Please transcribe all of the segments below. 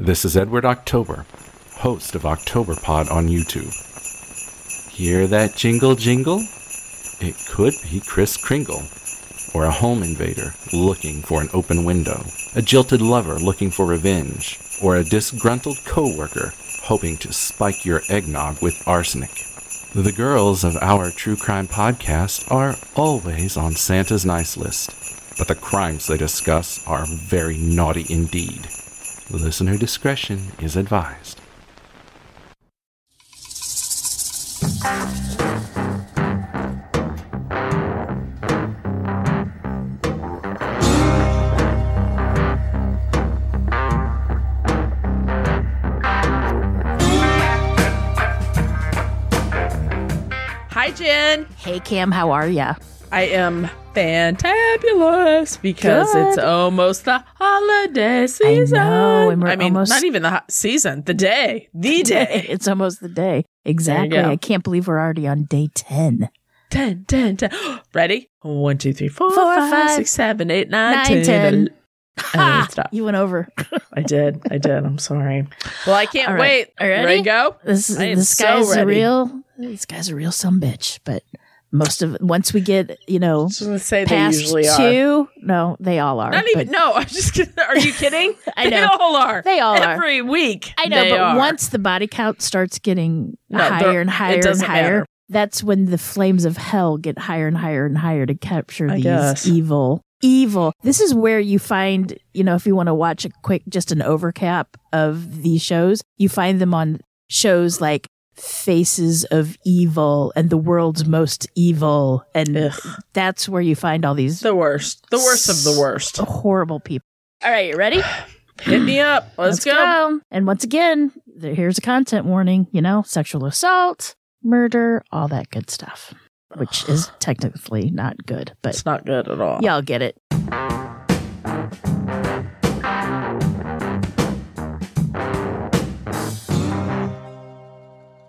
This is Edward October, host of Octoberpod on YouTube. Hear that jingle jingle? It could be Kris Kringle, or a home invader looking for an open window, a jilted lover looking for revenge, or a disgruntled coworker hoping to spike your eggnog with arsenic. The girls of our true crime podcast are always on Santa's nice list, but the crimes they discuss are very naughty indeed. Listener discretion is advised. Hi, Jen. Hey, Cam, how are ya? I am fantabulous because It's almost the holiday season. I know, and we're not even the season, the day. It's almost the day. Exactly. I can't believe we're already on day 10. 10. Ready? 1, 2, 3, 4, 5, 6, 7, 8, 9, 10. Ha! You went over. I did. I'm sorry. Well, I can't wait. Are you ready to go? This guy's a real sumbitch, but most of it, once we get, I was gonna say past they usually 2, no, they all are. Not even, no, I'm just kidding. Are you kidding? I know. They all are. They all are. Every week. I know, but once the body count starts getting higher and higher and higher, that's when the flames of hell get higher and higher and higher to capture these evil. This is where you find, if you want to watch just an overcap of these shows, you find them on shows like Faces of Evil and The World's Most Evil. And that's where you find all these... The worst of the worst. Horrible people. All right, you ready? Hit me up. Let's go. And once again, here's a content warning, sexual assault, murder, all that good stuff. Which is technically not good, but it's not good at all. Y'all get it.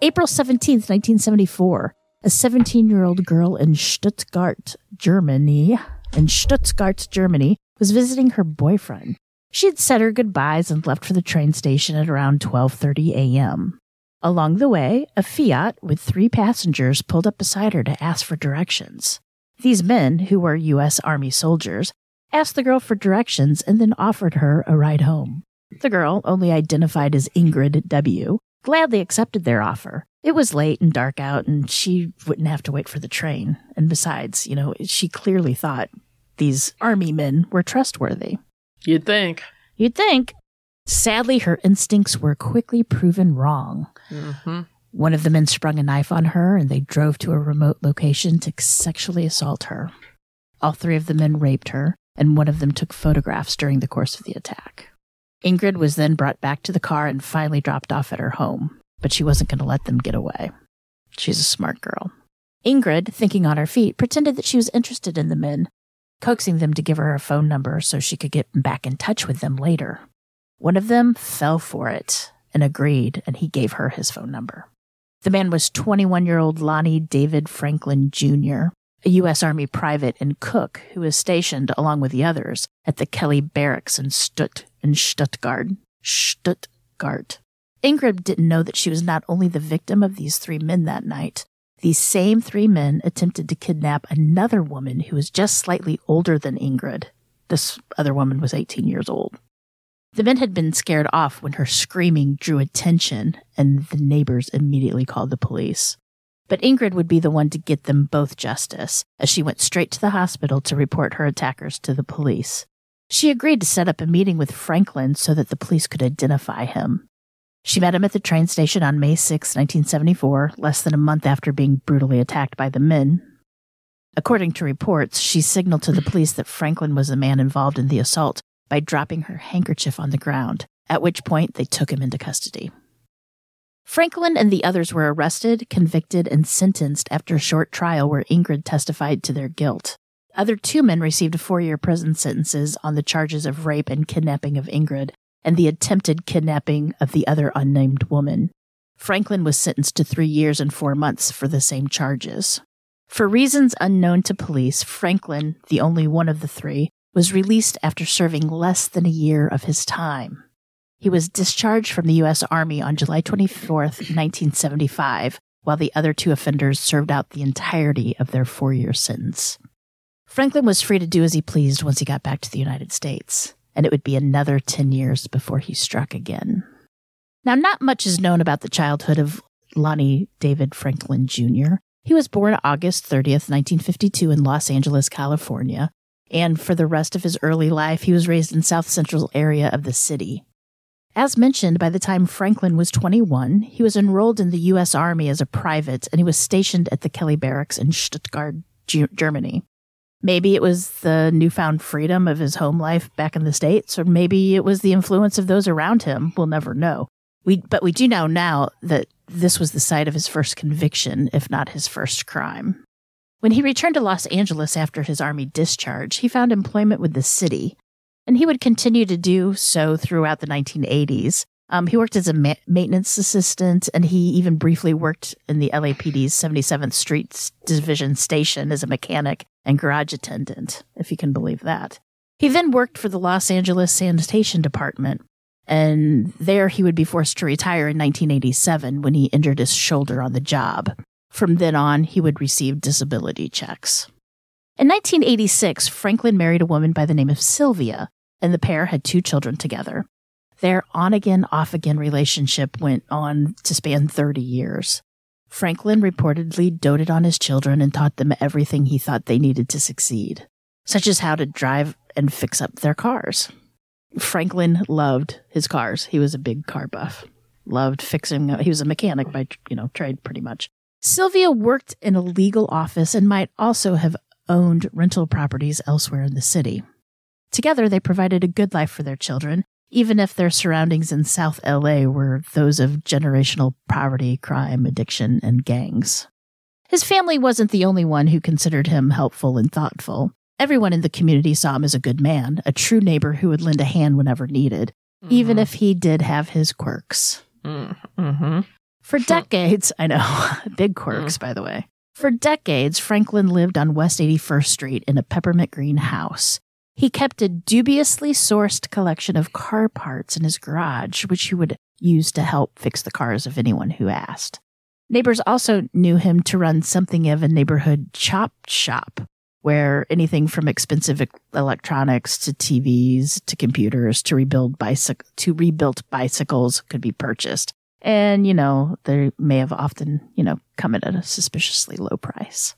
April 17th, 1974, a 17-year-old girl in Stuttgart, Germany, was visiting her boyfriend. She had said her goodbyes and left for the train station at around 12:30 a.m. Along the way, a Fiat with 3 passengers pulled up beside her to ask for directions. These men, who were U.S. Army soldiers, asked the girl for directions and then offered her a ride home. The girl, only identified as Ingrid W., gladly accepted their offer. It was late and dark out, and she wouldn't have to wait for the train. And besides, she clearly thought these army men were trustworthy. You'd think. Sadly, her instincts were quickly proven wrong. Mm-hmm. One of the men sprung a knife on her, and they drove to a remote location to sexually assault her. All 3 of the men raped her, and one of them took photographs during the course of the attack. Ingrid was then brought back to the car and finally dropped off at her home, but she wasn't going to let them get away. She's a smart girl. Ingrid, thinking on her feet, pretended that she was interested in the men, coaxing them to give her a phone number so she could get back in touch with them later. One of them fell for it and agreed, and he gave her his phone number. The man was 21-year-old Lonnie David Franklin Jr., a U.S. Army private and cook who was stationed, along with the others, at the Kelley Barracks in Stuttgart. Ingrid didn't know that she was not only the victim of these 3 men that night. These same 3 men attempted to kidnap another woman who was just slightly older than Ingrid. This other woman was 18 years old. The men had been scared off when her screaming drew attention, and the neighbors immediately called the police. But Ingrid would be the one to get them both justice, as she went straight to the hospital to report her attackers to the police. She agreed to set up a meeting with Franklin so that the police could identify him. She met him at the train station on May 6, 1974, less than a month after being brutally attacked by the men. According to reports, she signaled to the police that Franklin was the man involved in the assault by dropping her handkerchief on the ground, at which point they took him into custody. Franklin and the others were arrested, convicted, and sentenced after a short trial where Ingrid testified to their guilt. Other 2 men received 4-year prison sentences on the charges of rape and kidnapping of Ingrid and the attempted kidnapping of the other unnamed woman. Franklin was sentenced to 3 years and 4 months for the same charges. For reasons unknown to police, Franklin, the only one of the 3, was released after serving less than a year of his time. He was discharged from the U.S. Army on July 24th, 1975, while the other two offenders served out the entirety of their 4-year sentence. Franklin was free to do as he pleased once he got back to the United States, and it would be another 10 years before he struck again. Now, not much is known about the childhood of Lonnie David Franklin Jr. He was born August 30th, 1952 in Los Angeles, California, and for the rest of his early life, he was raised in South Central area of the city. As mentioned, by the time Franklin was 21, he was enrolled in the U.S. Army as a private, and he was stationed at the Kelley Barracks in Stuttgart, Germany. Maybe it was the newfound freedom of his home life back in the States, or maybe it was the influence of those around him. We'll never know. But we do know now that this was the site of his first conviction, if not his first crime. When he returned to Los Angeles after his Army discharge, he found employment with the city, and he would continue to do so throughout the 1980s. He worked as a maintenance assistant, and he even briefly worked in the LAPD's 77th Street Division station as a mechanic and garage attendant, if you can believe that. He then worked for the Los Angeles Sanitation Department, and there he would be forced to retire in 1987 when he injured his shoulder on the job. From then on, he would receive disability checks. In 1986, Franklin married a woman by the name of Sylvia, and the pair had 2 children together. Their on-again, off-again relationship went on to span 30 years. Franklin reportedly doted on his children and taught them everything he thought they needed to succeed, such as how to drive and fix up their cars. Franklin loved his cars. He was a big car buff. Loved fixing. He was a mechanic by, trade pretty much. Sylvia worked in a legal office and might also have owned rental properties elsewhere in the city. Together, they provided a good life for their children, even if their surroundings in South LA were those of generational poverty, crime, addiction, and gangs. His family wasn't the only one who considered him helpful and thoughtful. Everyone in the community saw him as a good man, a true neighbor who would lend a hand whenever needed, even if he did have his quirks. Mm-hmm. For decades, I know, big quirks, by the way. For decades, Franklin lived on West 81st Street in a peppermint green house. He kept a dubiously sourced collection of car parts in his garage, which he would use to help fix the cars of anyone who asked. Neighbors also knew him to run something of a neighborhood chop shop, where anything from expensive electronics to TVs to computers to rebuilt bicycles could be purchased. And, they may have often, come at a suspiciously low price.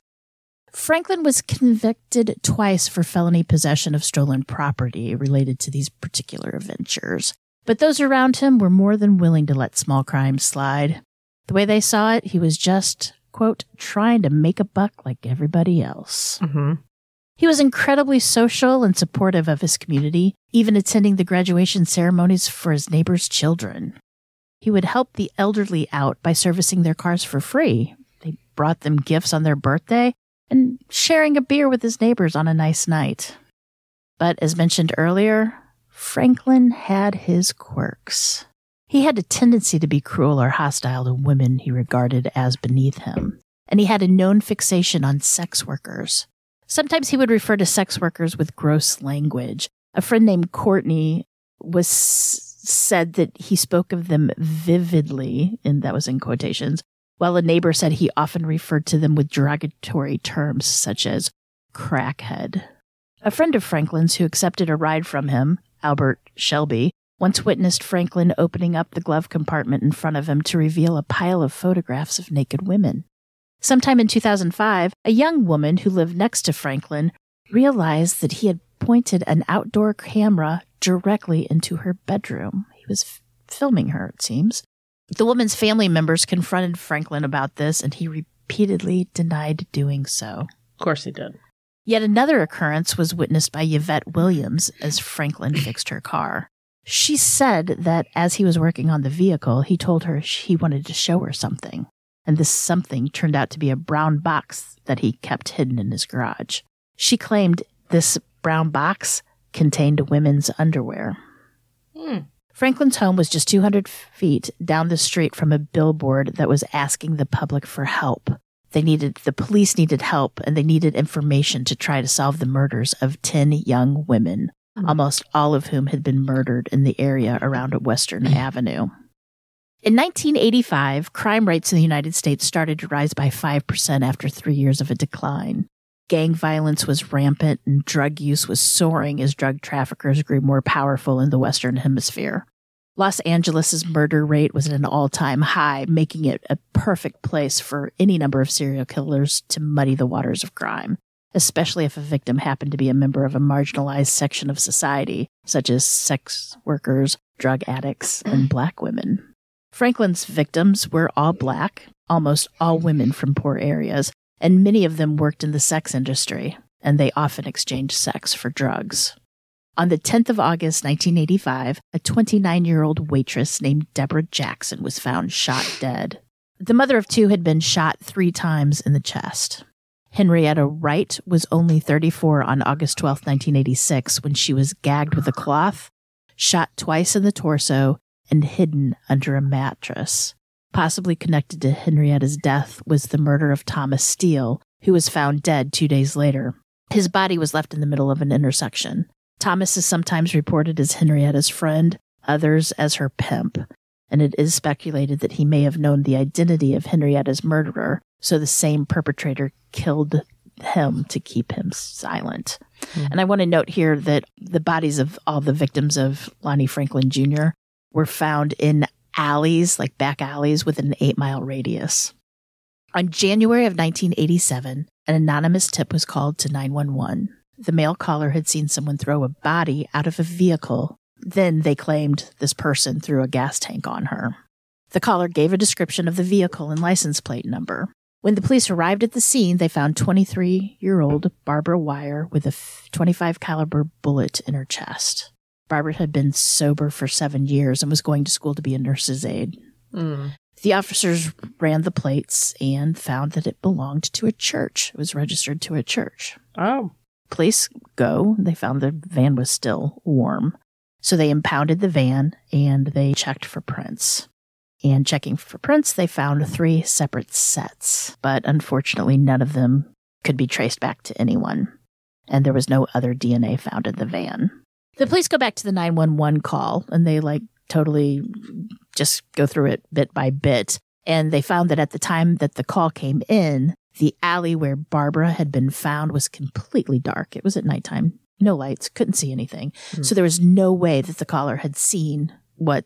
Franklin was convicted twice for felony possession of stolen property related to these particular ventures. But those around him were more than willing to let small crimes slide. The way they saw it, he was just, quote, trying to make a buck like everybody else. Mm-hmm. He was incredibly social and supportive of his community, even attending the graduation ceremonies for his neighbors' children. He would help the elderly out by servicing their cars for free. They brought them gifts on their birthday and sharing a beer with his neighbors on a nice night. But as mentioned earlier, Franklin had his quirks. He had a tendency to be cruel or hostile to women he regarded as beneath him, and he had a known fixation on sex workers. Sometimes he would refer to sex workers with gross language. A friend named Courtney said that he spoke of them vividly, and that was in quotations, while a neighbor said he often referred to them with derogatory terms such as crackhead. A friend of Franklin's who accepted a ride from him, Albert Shelby, once witnessed Franklin opening up the glove compartment in front of him to reveal a pile of photographs of naked women. Sometime in 2005, a young woman who lived next to Franklin realized that he had pointed an outdoor camera directly into her bedroom. He was filming her, it seems. The woman's family members confronted Franklin about this, and he repeatedly denied doing so. Of course he did. Yet another occurrence was witnessed by Yvette Williams as Franklin fixed her car. She said that as he was working on the vehicle, he told her he wanted to show her something. And this something turned out to be a brown box that he kept hidden in his garage. She claimed this brown box contained women's underwear. Franklin's home was just 200 feet down the street from a billboard that was asking the public for help. The police needed help, and they needed information to try to solve the murders of 10 young women, almost all of whom had been murdered in the area around Western Avenue. In 1985, crime rates in the United States started to rise by 5% after 3 years of a decline. Gang violence was rampant and drug use was soaring as drug traffickers grew more powerful in the Western Hemisphere. Los Angeles' murder rate was at an all-time high, making it a perfect place for any number of serial killers to muddy the waters of crime, especially if a victim happened to be a member of a marginalized section of society, such as sex workers, drug addicts, and black women. Franklin's victims were all black, almost all women from poor areas, and many of them worked in the sex industry, and they often exchanged sex for drugs. On the 10th of August, 1985, a 29-year-old waitress named Deborah Jackson was found shot dead. The mother of two had been shot 3 times in the chest. Henrietta Wright was only 34 on August 12, 1986, when she was gagged with a cloth, shot twice in the torso, and hidden under a mattress. Possibly connected to Henrietta's death was the murder of Thomas Steele, who was found dead 2 days later. His body was left in the middle of an intersection. Thomas is sometimes reported as Henrietta's friend, others as her pimp, and it is speculated that he may have known the identity of Henrietta's murderer, so the same perpetrator killed him to keep him silent. And I want to note here that the bodies of all the victims of Lonnie Franklin Jr. were found in alleys, like back alleys, with an 8-mile radius. On January of 1987, an anonymous tip was called to 911. The male caller had seen someone throw a body out of a vehicle. Then they claimed this person threw a gas tank on her. The caller gave a description of the vehicle and license plate number. When the police arrived at the scene, they found 23-year-old Barbara Wire with a .25 caliber bullet in her chest. Barbara had been sober for 7 years and was going to school to be a nurse's aide. The officers ran the plates and found that it belonged to a church. It was registered to a church. Oh. Police go. They found the van was still warm. So they impounded the van and they checked for prints. And checking for prints, they found 3 separate sets. But unfortunately, none of them could be traced back to anyone. And there was no other DNA found in the van. The police go back to the 911 call, and they totally just go through it bit by bit. And they found that at the time that the call came in, the alley where Barbara had been found was completely dark. It was at nighttime. No lights. Couldn't see anything. So there was no way that the caller had seen what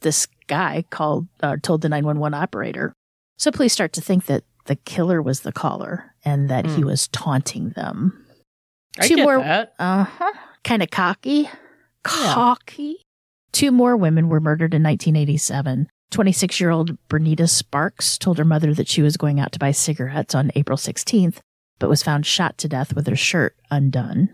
this guy told the 911 operator. So police start to think that the killer was the caller and that he was taunting them. I get that. Kind of cocky. Yeah. 2 more women were murdered in 1987. 26-year-old Bernita Sparks told her mother that she was going out to buy cigarettes on April 16th, but was found shot to death with her shirt undone.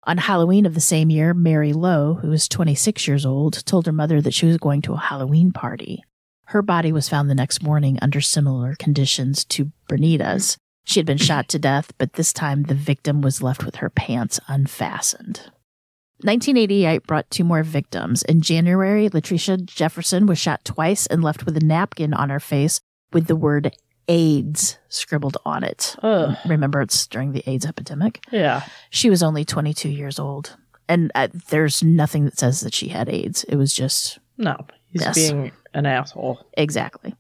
On Halloween of the same year, Mary Lowe, who was 26 years old, told her mother that she was going to a Halloween party. Her body was found the next morning under similar conditions to Bernita's. She had been shot to death, but this time the victim was left with her pants unfastened. 1988 brought 2 more victims. In January, Latricia Jefferson was shot twice and left with a napkin on her face with the word AIDS scribbled on it. Ugh. Remember, it's during the AIDS epidemic. Yeah. She was only 22 years old. And there's nothing that says that she had AIDS. It was just... No, he's being an asshole. Exactly.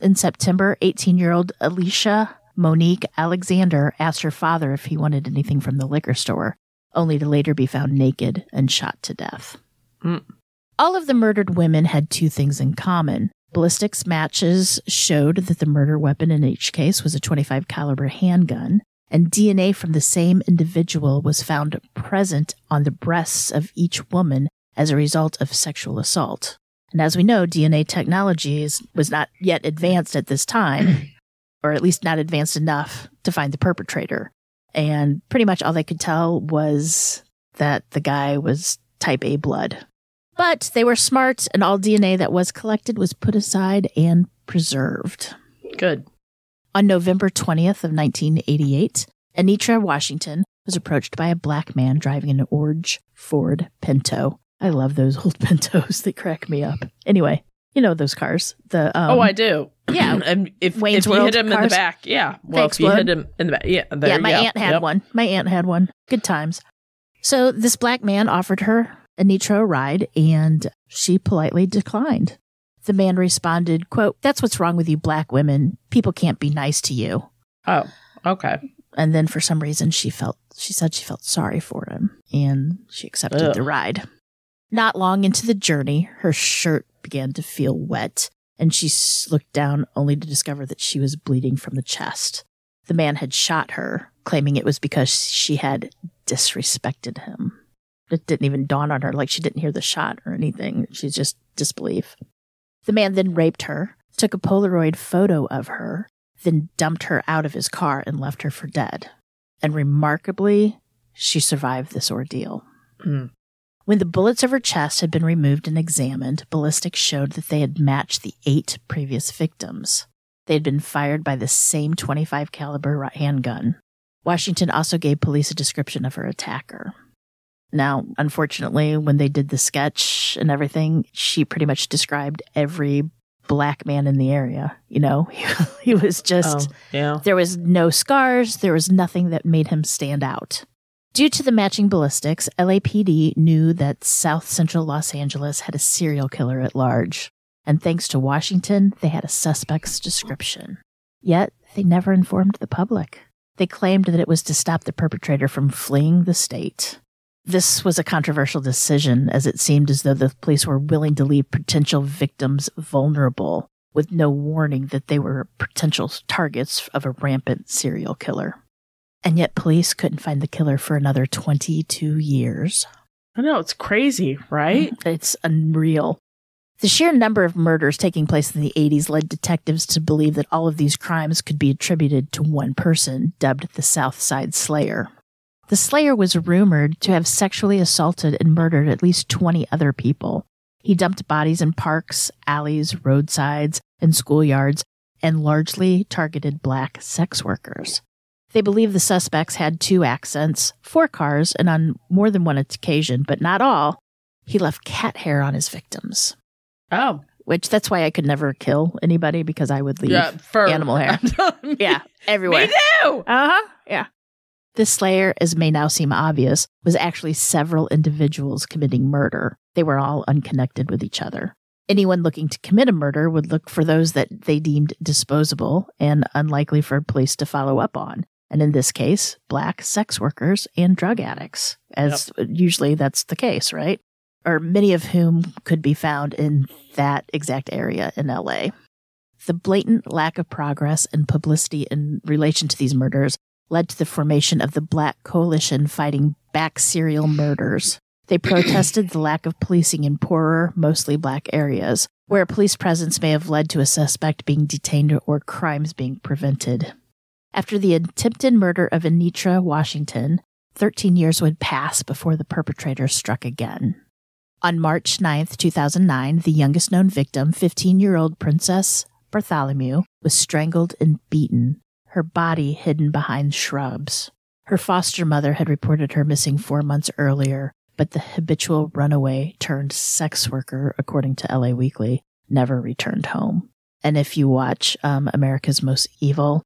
In September, 18-year-old Alicia Monique Alexander asked her father if he wanted anything from the liquor store, only to later be found naked and shot to death. All of the murdered women had 2 things in common. Ballistics matches showed that the murder weapon in each case was a .25 caliber handgun, and DNA from the same individual was found present on the breasts of each woman as a result of sexual assault. And as we know, DNA technology was not yet advanced at this time, or at least not advanced enough to find the perpetrator. And pretty much all they could tell was that the guy was type A blood. But they were smart, and all DNA that was collected was put aside and preserved. Good. On November 20th of 1988, Anitra Washington was approached by a black man driving an orange Ford Pinto. I love those old Pintos. They crack me up. Anyway, you know those cars. I do. Yeah. And if you hit him in the back, yeah. Well, if you hit him in the back, yeah. My aunt had one. My aunt had one. Good times. So this black man offered her a nitro ride, and she politely declined. The man responded, quote, "That's what's wrong with you black women. People can't be nice to you." Oh, okay. And then for some reason she said she felt sorry for him, and she accepted the ride. Not long into the journey, her shirt began to feel wet, and she looked down only to discover that she was bleeding from the chest. The man had shot her, claiming it was because she had disrespected him. It didn't even dawn on her, like she didn't hear the shot or anything. She's just disbelief. The man then raped her, took a Polaroid photo of her, then dumped her out of his car and left her for dead. And remarkably, she survived this ordeal. Mm. When the bullets of her chest had been removed and examined, ballistics showed that they had matched the 8 previous victims. They had been fired by the same .25 caliber handgun. Washington also gave police a description of her attacker. Now, unfortunately, when they did the sketch and everything, she pretty much described every black man in the area. You know, he was just, there was no scars. There was nothing that made him stand out. Due to the matching ballistics, LAPD knew that South Central Los Angeles had a serial killer at large. And thanks to Washington, they had a suspect's description. Yet, they never informed the public. They claimed that it was to stop the perpetrator from fleeing the state. This was a controversial decision, as it seemed as though the police were willing to leave potential victims vulnerable, with no warning that they were potential targets of a rampant serial killer. And yet police couldn't find the killer for another 22 years. I know, it's crazy, right? It's unreal. The sheer number of murders taking place in the 80s led detectives to believe that all of these crimes could be attributed to one person, dubbed the South Side Slayer. The Slayer was rumored to have sexually assaulted and murdered at least 20 other people. He dumped bodies in parks, alleys, roadsides, and schoolyards, and largely targeted black sex workers. They believe the suspects had 2 accents, 4 cars, and on more than one occasion, but not all, he left cat hair on his victims. Oh. Which, that's why I could never kill anybody, because I would leave animal hair. Yeah, everywhere. Me too! Uh-huh, yeah. This Slayer, as may now seem obvious, was actually several individuals committing murder. They were all unconnected with each other. Anyone looking to commit a murder would look for those that they deemed disposable and unlikely for police to follow up on. And in this case, black sex workers and drug addicts, as usually that's the case, right? Or many of whom could be found in that exact area in LA. The blatant lack of progress and publicity in relation to these murders led to the formation of the Black Coalition fighting back serial murders. They protested the lack of policing in poorer, mostly black areas, where a police presence may have led to a suspect being detained or crimes being prevented. After the attempted murder of Anitra Washington, 13 years would pass before the perpetrator struck again. On March 9th, 2009, the youngest known victim, 15-year-old Princess Bartholomew, was strangled and beaten, her body hidden behind shrubs. Her foster mother had reported her missing 4 months earlier, but the habitual runaway turned sex worker, according to LA Weekly, never returned home. And if you watch America's Most Evil,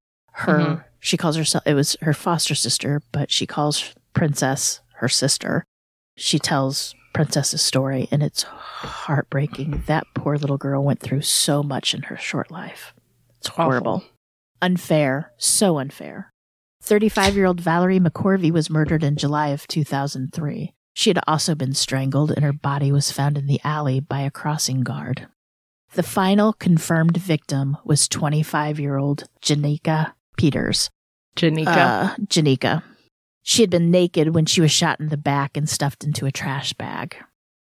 she calls herself, it was her foster sister, but she calls Princess her sister. She tells Princess's story, and it's heartbreaking. That poor little girl went through so much in her short life. It's horrible. Awful. Unfair. So unfair. 35-year-old Valerie McCorvey was murdered in July of 2003. She had also been strangled, and her body was found in the alley by a crossing guard. The final confirmed victim was 25-year-old Janika Peters. Janika. She had been naked when she was shot in the back and stuffed into a trash bag.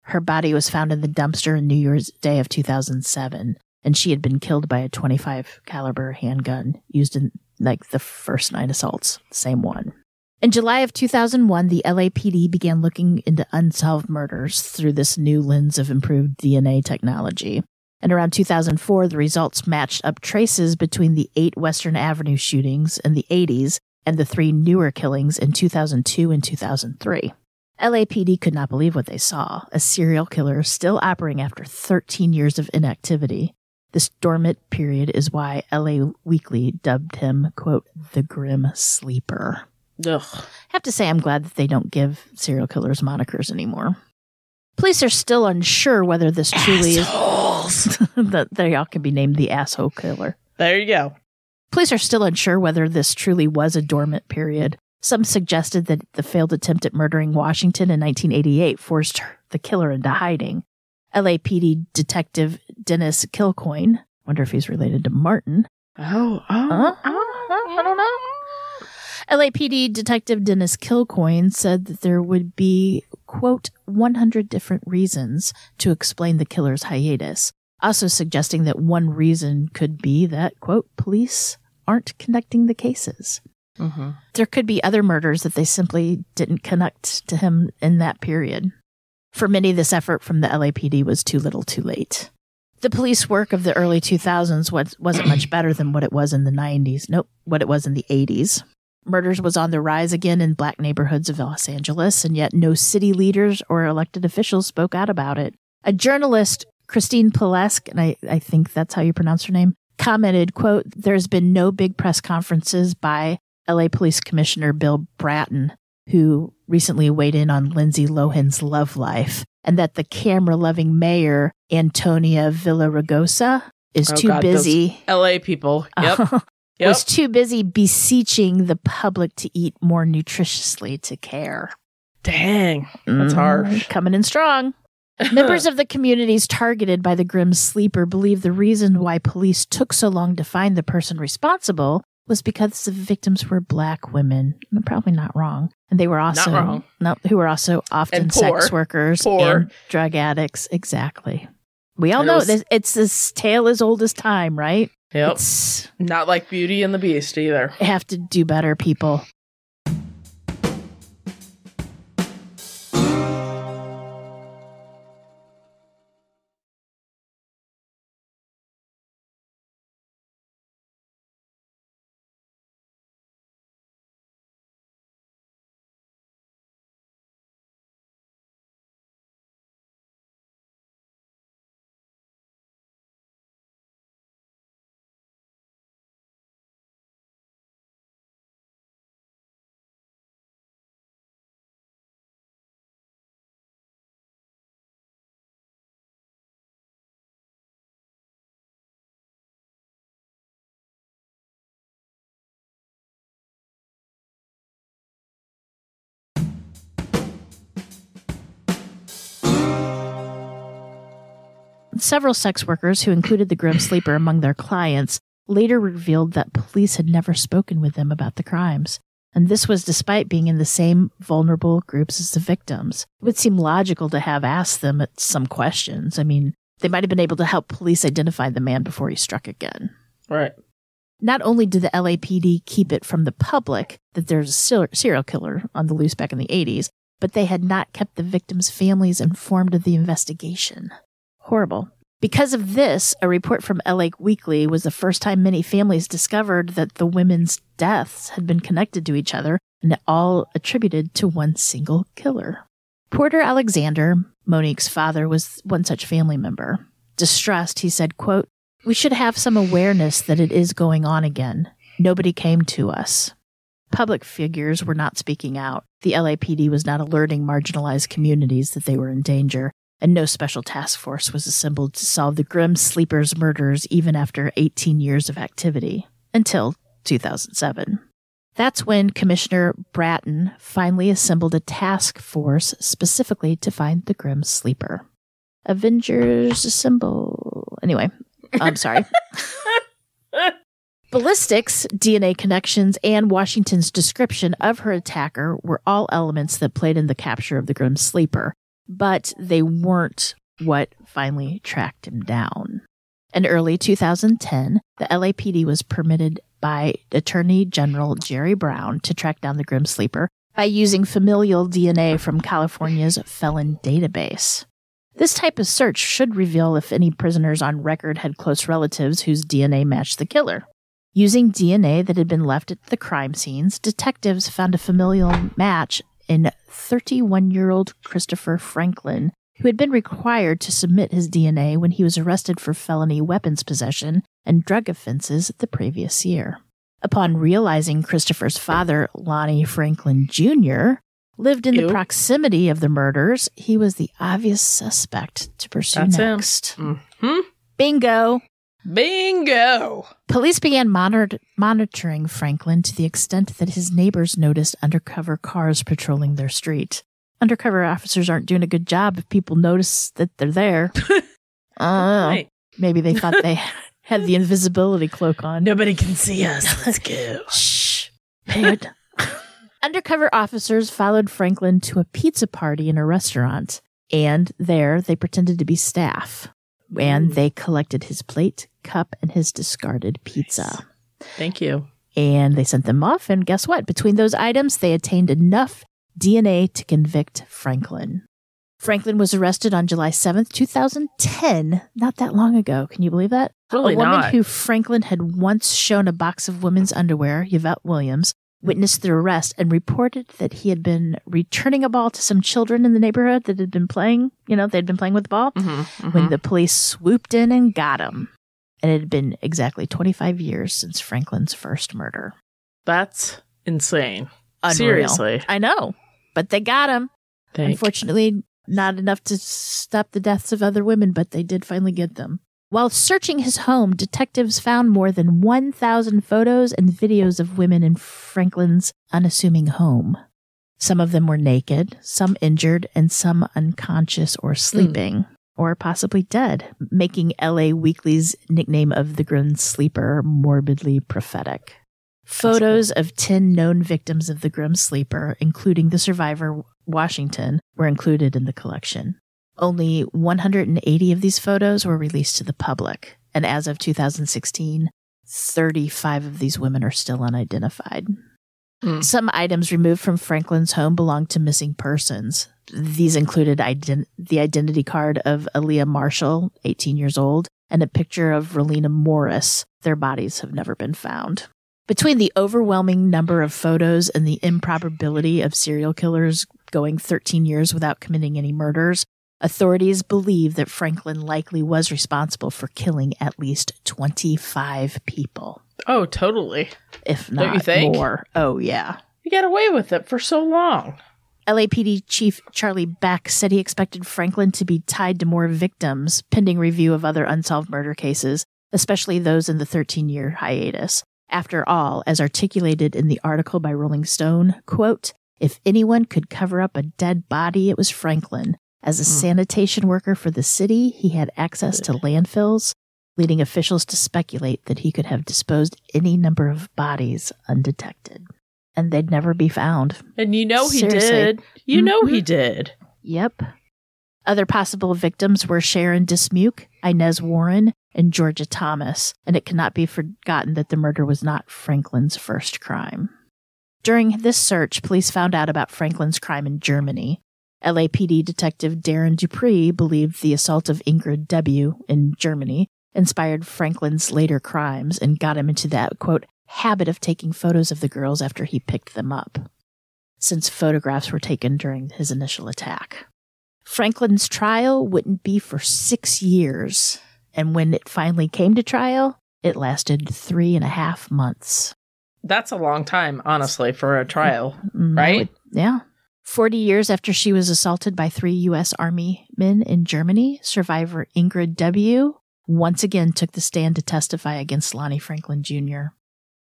Her body was found in the dumpster on New Year's Day of 2007, and she had been killed by a .25 caliber handgun used in the first 9 assaults, the same one. In July of 2001, the LAPD began looking into unsolved murders through this new lens of improved DNA technology. And around 2004, the results matched up traces between the 8 Western Avenue shootings in the 80s and the 3 newer killings in 2002 and 2003. LAPD could not believe what they saw, a serial killer still operating after 13 years of inactivity. This dormant period is why LA Weekly dubbed him, quote, the Grim Sleeper. Ugh. I have to say I'm glad that they don't give serial killers monikers anymore. Police are still unsure whether this truly is... that they all can be named the asshole killer. There you go. Police are still unsure whether this truly was a dormant period. Some suggested that the failed attempt at murdering Washington in 1988 forced the killer into hiding. LAPD Detective Dennis Kilcoyne, wonder if he's related to Martin. I don't know. LAPD Detective Dennis Kilcoyne said that there would be, quote, 100 different reasons to explain the killer's hiatus, also suggesting that one reason could be that, quote, police aren't connecting the cases. Mm-hmm. There could be other murders that they simply didn't connect to him in that period. For many, this effort from the LAPD was too little too late. The police work of the early 2000s wasn't much better than what it was in the 90s. Nope, what it was in the 80s. Murders was on the rise again in black neighborhoods of Los Angeles, and yet no city leaders or elected officials spoke out about it. A journalist, Christine Pilesk, and I think that's how you pronounce her name, commented, quote, "There's been no big press conferences by LA Police Commissioner Bill Bratton, who recently weighed in on Lindsay Lohan's love life, and that the camera-loving mayor, Antonia Villaraigosa, is busy... LA people. Yep. Yep. Was too busy beseeching the public to eat more nutritiously to care." Dang, that's harsh. Coming in strong. Members of the communities targeted by the Grim Sleeper believe the reason why police took so long to find the person responsible was because the victims were black women. Probably not wrong. And they were also not wrong. No, who were also often sex workers and drug addicts. Exactly. We all know this. It's this tale as old as time, right? Yep. It's not like Beauty and the Beast either. Have to do better, people. Several sex workers who included the Grim Sleeper among their clients later revealed that police had never spoken with them about the crimes. And this was despite being in the same vulnerable groups as the victims. It would seem logical to have asked them some questions. I mean, they might have been able to help police identify the man before he struck again. Right. Not only did the LAPD keep it from the public that there's a serial killer on the loose back in the 80s, but they had not kept the victims' families informed of the investigation. Horrible. Because of this, a report from LA Weekly was the first time many families discovered that the women's deaths had been connected to each other and all attributed to one single killer. Porter Alexander, Monique's father, was one such family member. Distressed, he said, quote, "We should have some awareness that it is going on again. Nobody came to us." Public figures were not speaking out. The LAPD was not alerting marginalized communities that they were in danger, and no special task force was assembled to solve the Grim Sleeper's murders even after 18 years of activity, until 2007. That's when Commissioner Bratton finally assembled a task force specifically to find the Grim Sleeper. Avengers assemble. Anyway, I'm sorry. Ballistics, DNA connections, and Washington's description of her attacker were all elements that played in the capture of the Grim Sleeper, but they weren't what finally tracked him down. In early 2010, the LAPD was permitted by Attorney General Jerry Brown to track down the Grim Sleeper by using familial DNA from California's felon database. This type of search should reveal if any prisoners on record had close relatives whose DNA matched the killer. Using DNA that had been left at the crime scenes, detectives found a familial match in 31-year-old Christopher Franklin, who had been required to submit his DNA when he was arrested for felony weapons possession and drug offenses the previous year. Upon realizing Christopher's father, Lonnie Franklin Jr., lived in the proximity of the murders, he was the obvious suspect to pursue next. Mm-hmm. Bingo! Bingo! Police began monitoring Franklin to the extent that his neighbors noticed undercover cars patrolling their street. Undercover officers aren't doing a good job if people notice that they're there. Maybe they thought they had the invisibility cloak on. Nobody can see us. Let's go. Shh. Undercover officers followed Franklin to a pizza party in a restaurant, and there they pretended to be staff. And they collected his plate, cup, and his discarded pizza. Thank you. And they sent them off, and guess what? Between those items, they attained enough DNA to convict Franklin. Franklin was arrested on July 7th, 2010, not that long ago. Can you believe that? Really a woman not. who Franklin had once shown a box of women's underwear, Yvette Williams, witnessed the arrest and reported that he had been returning a ball to some children in the neighborhood that had been playing, they'd been playing with the ball, when the police swooped in and got him. And it had been exactly 25 years since Franklin's first murder. That's insane. Unreal. Seriously. I know, but they got him. Thank Unfortunately, not enough to stop the deaths of other women, but they did finally get them. While searching his home, detectives found more than 1,000 photos and videos of women in Franklin's unassuming home. Some of them were naked, some injured, and some unconscious or sleeping, or possibly dead, making LA Weekly's nickname of the Grim Sleeper morbidly prophetic. Photos of 10 known victims of the Grim Sleeper, including the survivor, Washington, were included in the collection. Only 180 of these photos were released to the public, and as of 2016, 35 of these women are still unidentified. Some items removed from Franklin's home belonged to missing persons. These included the identity card of Aaliyah Marshall, 18 years old, and a picture of Relina Morris. Their bodies have never been found. Between the overwhelming number of photos and the improbability of serial killers going 13 years without committing any murders, authorities believe that Franklin likely was responsible for killing at least 25 people. Oh, totally. If Don't you not think? more. Oh, yeah. He got away with it for so long. LAPD Chief Charlie Beck said he expected Franklin to be tied to more victims, pending review of other unsolved murder cases, especially those in the 13-year hiatus. After all, as articulated in the article by Rolling Stone, quote, "If anyone could cover up a dead body, it was Franklin. As a sanitation worker for the city, he had access to landfills, leading officials to speculate that he could have disposed any number of bodies undetected. And they'd never be found." And you know he Seriously. did. You know he did. Yep. Other possible victims were Sharon Dismuke, Inez Warren, and Georgia Thomas, and it cannot be forgotten that the murder was not Franklin's first crime. During this search, police found out about Franklin's crime in Germany. LAPD Detective Darren Dupree believed the assault of Ingrid W. in Germany inspired Franklin's later crimes and got him into that, quote, habit of taking photos of the girls after he picked them up, since photographs were taken during his initial attack. Franklin's trial wouldn't be for 6 years, and when it finally came to trial, it lasted 3.5 months. That's a long time, honestly, for a trial, right? Yeah. 40 years after she was assaulted by 3 U.S. Army men in Germany, survivor Ingrid W. once again took the stand to testify against Lonnie Franklin Jr.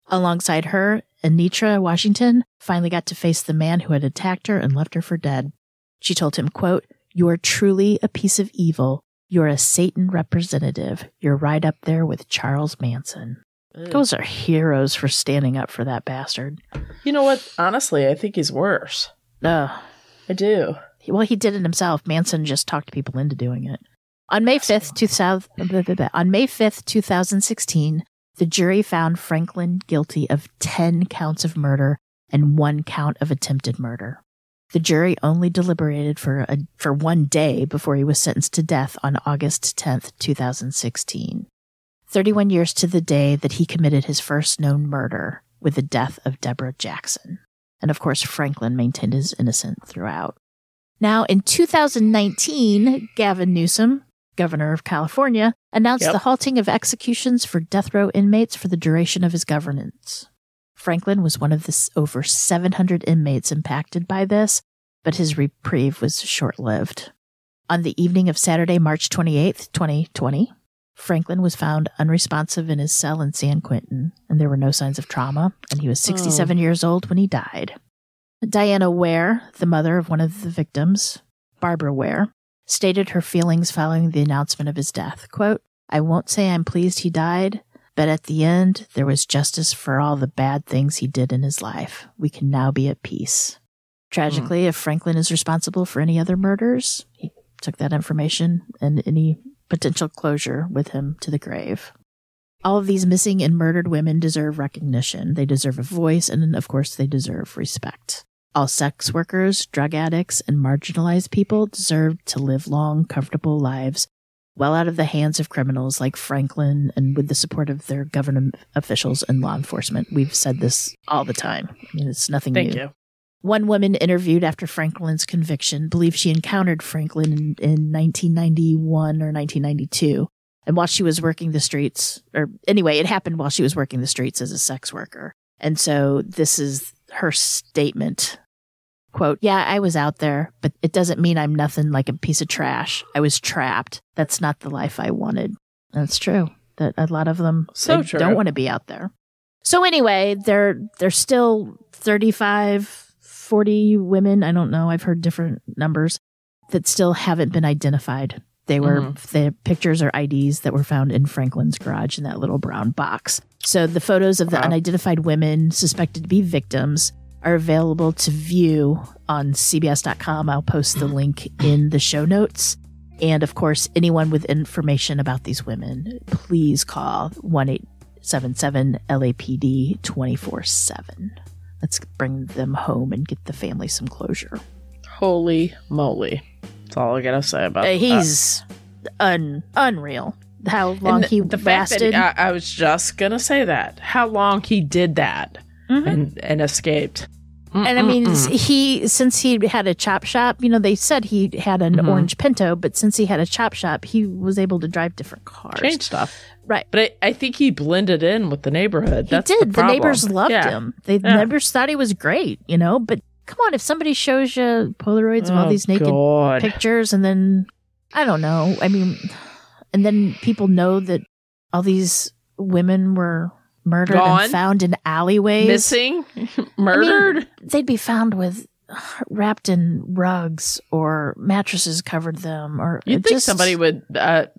Alongside her, Anitra Washington finally got to face the man who had attacked her and left her for dead. She told him, quote, "You are truly a piece of evil. You're a Satan representative. You're right up there with Charles Manson." Those are heroes for standing up for that bastard. You know what? Honestly, I think he's worse. I do. Well, he did it himself. Manson just talked people into doing it. On May 5th, 2016, the jury found Franklin guilty of 10 counts of murder and 1 count of attempted murder. The jury only deliberated for 1 day before he was sentenced to death on August 10th, 2016. 31 years to the day that he committed his first known murder with the death of Deborah Jackson. And of course, Franklin maintained his innocence throughout. Now, in 2019, Gavin Newsom, governor of California, announced the halting of executions for death row inmates for the duration of his governance. Franklin was one of the over 700 inmates impacted by this, but his reprieve was short-lived. On the evening of Saturday, March 28th, 2020, Franklin was found unresponsive in his cell in San Quentin, and there were no signs of trauma, and he was 67 years old when he died. Diana Ware, the mother of one of the victims, Barbara Ware, stated her feelings following the announcement of his death. Quote, "I won't say I'm pleased he died, but at the end, there was justice for all the bad things he did in his life. We can now be at peace." Tragically, if Franklin is responsible for any other murders, he took that information and any potential closure with him to the grave. All of these missing and murdered women deserve recognition. They deserve a voice, and of course, they deserve respect. All sex workers, drug addicts, and marginalized people deserve to live long, comfortable lives well out of the hands of criminals like Franklin and with the support of their government officials and law enforcement. We've said this all the time. I mean, it's nothing new. Thank you. One woman interviewed after Franklin's conviction believed she encountered Franklin in 1991 or 1992. And while she was working the streets, or anyway, it happened while she was working the streets as a sex worker. And so this is her statement. Quote, "Yeah, I was out there, but it doesn't mean I'm nothing like a piece of trash. I was trapped. That's not the life I wanted." That's true. That a lot of them don't want to be out there. So anyway, there's still 35, 40 women, I don't know, I've heard different numbers, that still haven't been identified. They were the pictures or IDs that were found in Franklin's garage in that little brown box. So the photos of the unidentified women suspected to be victims are available to view on CBS.com. I'll post the link in the show notes. And of course, anyone with information about these women, please call 1-877-LAPD 24/7. Let's bring them home and get the family some closure. Holy moly. That's all I gotta say about that. He's unreal. How long he lasted. Fact that I was just gonna say that. How long he did that and escaped. And I mean, since he had a chop shop, you know, they said he had an orange Pinto, but since he had a chop shop, he was able to drive different cars. Change stuff. Right. But I think he blended in with the neighborhood. He did. The neighbors loved him. They neighbors thought he was great, you know, but come on, if somebody shows you Polaroids of all these naked pictures and then, I don't know, I mean, and then people know that all these women were murdered and found in alleyways. Missing? Murdered? I mean, they'd be found wrapped in rugs or mattresses covered them. Or you'd think somebody would, that's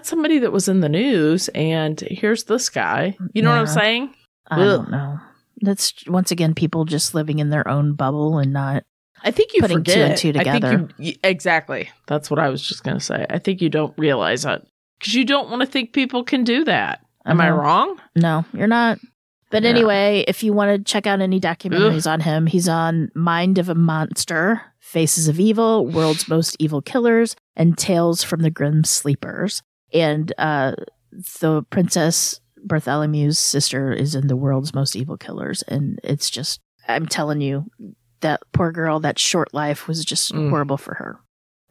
somebody that was in the news and here's this guy. You know what I'm saying? I don't know. That's, once again, people just living in their own bubble and not I think you putting forget. two and two together. Exactly. That's what I was just going to say. I think you don't realize it. Because you don't want to think people can do that. Am I wrong? No, you're not. But anyway, if you want to check out any documentaries on him, he's on Mind of a Monster, Faces of Evil, World's Most Evil Killers, and Tales from the Grim Sleepers. And the Princess Bartholomew's sister is in the World's Most Evil Killers. And it's just, I'm telling you, that poor girl, that short life was just horrible for her.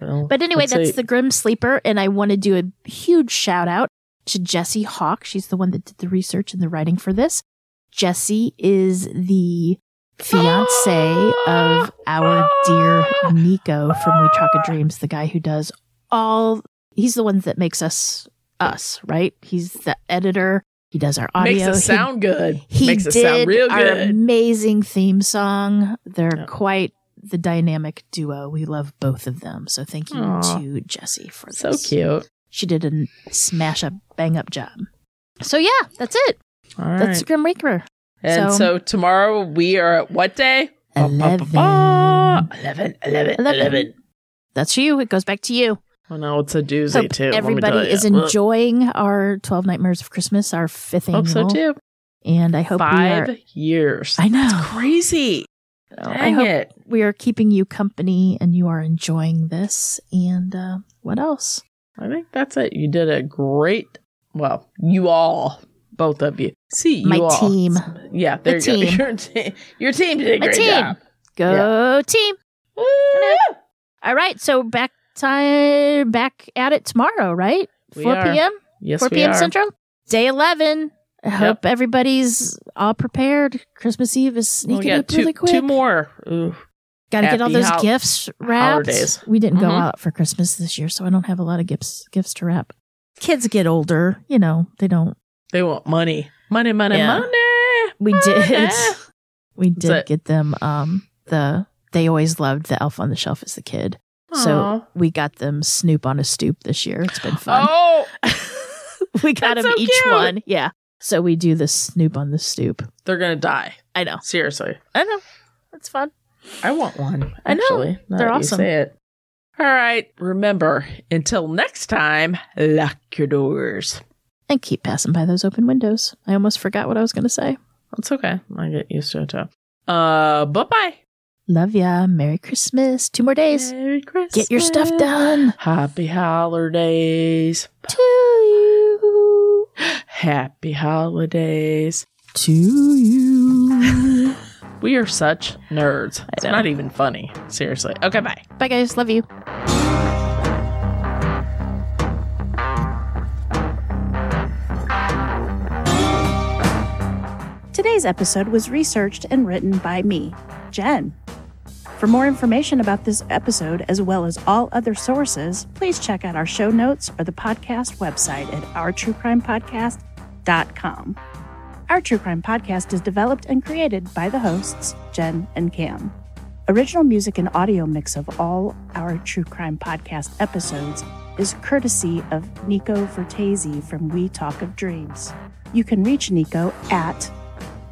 Well, but anyway, that's the Grim Sleeper, and I want to do a huge shout out to Jessie Hawk. She's the one that did the research and the writing for this. Jessie is the fiance of our dear Nico from We Talk of Dreams, the guy who does he's the one that makes us, right? He's the editor. He does our audio. Makes us sound good. He makes did us sound real good. Our amazing theme song. They're quite the dynamic duo. We love both of them. So thank you to Jessie for this. So cute. She did a bang up job. So yeah, that's it. All right. That's Grim Reaper. And so tomorrow we are at what day? 11. That's you. It goes back to you. Well, no, it's a doozy too. Everybody is enjoying our 12 Nightmares of Christmas, our 5th annual. Hope so too. And I hope 5 years. I know. It's crazy. I hope we are keeping you company and you are enjoying this. And what else? I think that's it. You did a great, you all, both of you. My team. Yeah, there you go. Your team did a great job. Go team. Woo! All right, so back at it tomorrow, right? 4 p.m.? Yes, 4 p.m. Central? Day 11. I hope everybody's all prepared. Christmas Eve is sneaking up really quick. 2 more. Ooh. Got to get all those gifts wrapped. Holidays. We didn't go out for Christmas this year, so I don't have a lot of gifts to wrap. Kids get older, they don't. They want money. Money. We did get them they always loved the Elf on the Shelf as a kid. Aww. So we got them Snoop on a Stoop this year. It's been fun. Oh, we got them each cute. One. Yeah. So we do the Snoop on the Stoop. They're going to die. I know. Seriously. I know. It's fun. I want one. Actually. I know. They're awesome. You say it. All right. Remember, until next time, lock your doors. And keep passing by those open windows. I almost forgot what I was going to say. That's okay. I get used to it too. Bye-bye. Love ya. Merry Christmas. 2 more days. Merry Christmas. Get your stuff done. Happy holidays. To you. Happy holidays. To you. We are such nerds. It's not even funny. Seriously. Okay, bye. Bye, guys. Love you. Today's episode was researched and written by me, Jen. For more information about this episode, as well as all other sources, please check out our show notes or the podcast website at ourtruecrimepodcast.com. Our True Crime Podcast is developed and created by the hosts, Jen and Cam. Original music and audio mix of all our True Crime Podcast episodes is courtesy of Nico Vertese from We Talk of Dreams. You can reach Nico at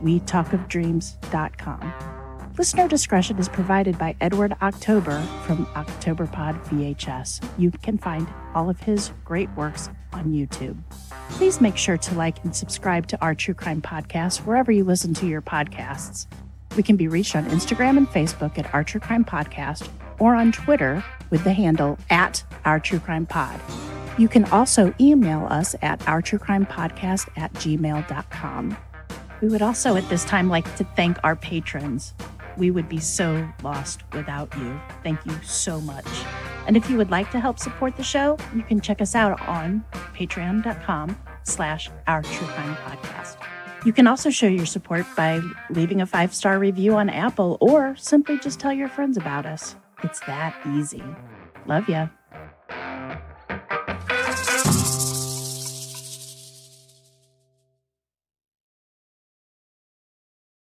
wetalkofdreams.com. Listener discretion is provided by Edward October from OctoberPod VHS. You can find all of his great works on YouTube. Please make sure to like and subscribe to our True Crime Podcast wherever you listen to your podcasts. We can be reached on Instagram and Facebook at Our True Crime Podcast or on Twitter with the handle at Our True Crime Pod. You can also email us at ourtruecrimepodcast@gmail.com. We would also at this time like to thank our patrons. We would be so lost without you. Thank you so much. And if you would like to help support the show, you can check us out on patreon.com/Our True Crime Podcast. You can also show your support by leaving a 5-star review on Apple or simply just tell your friends about us. It's that easy. Love ya.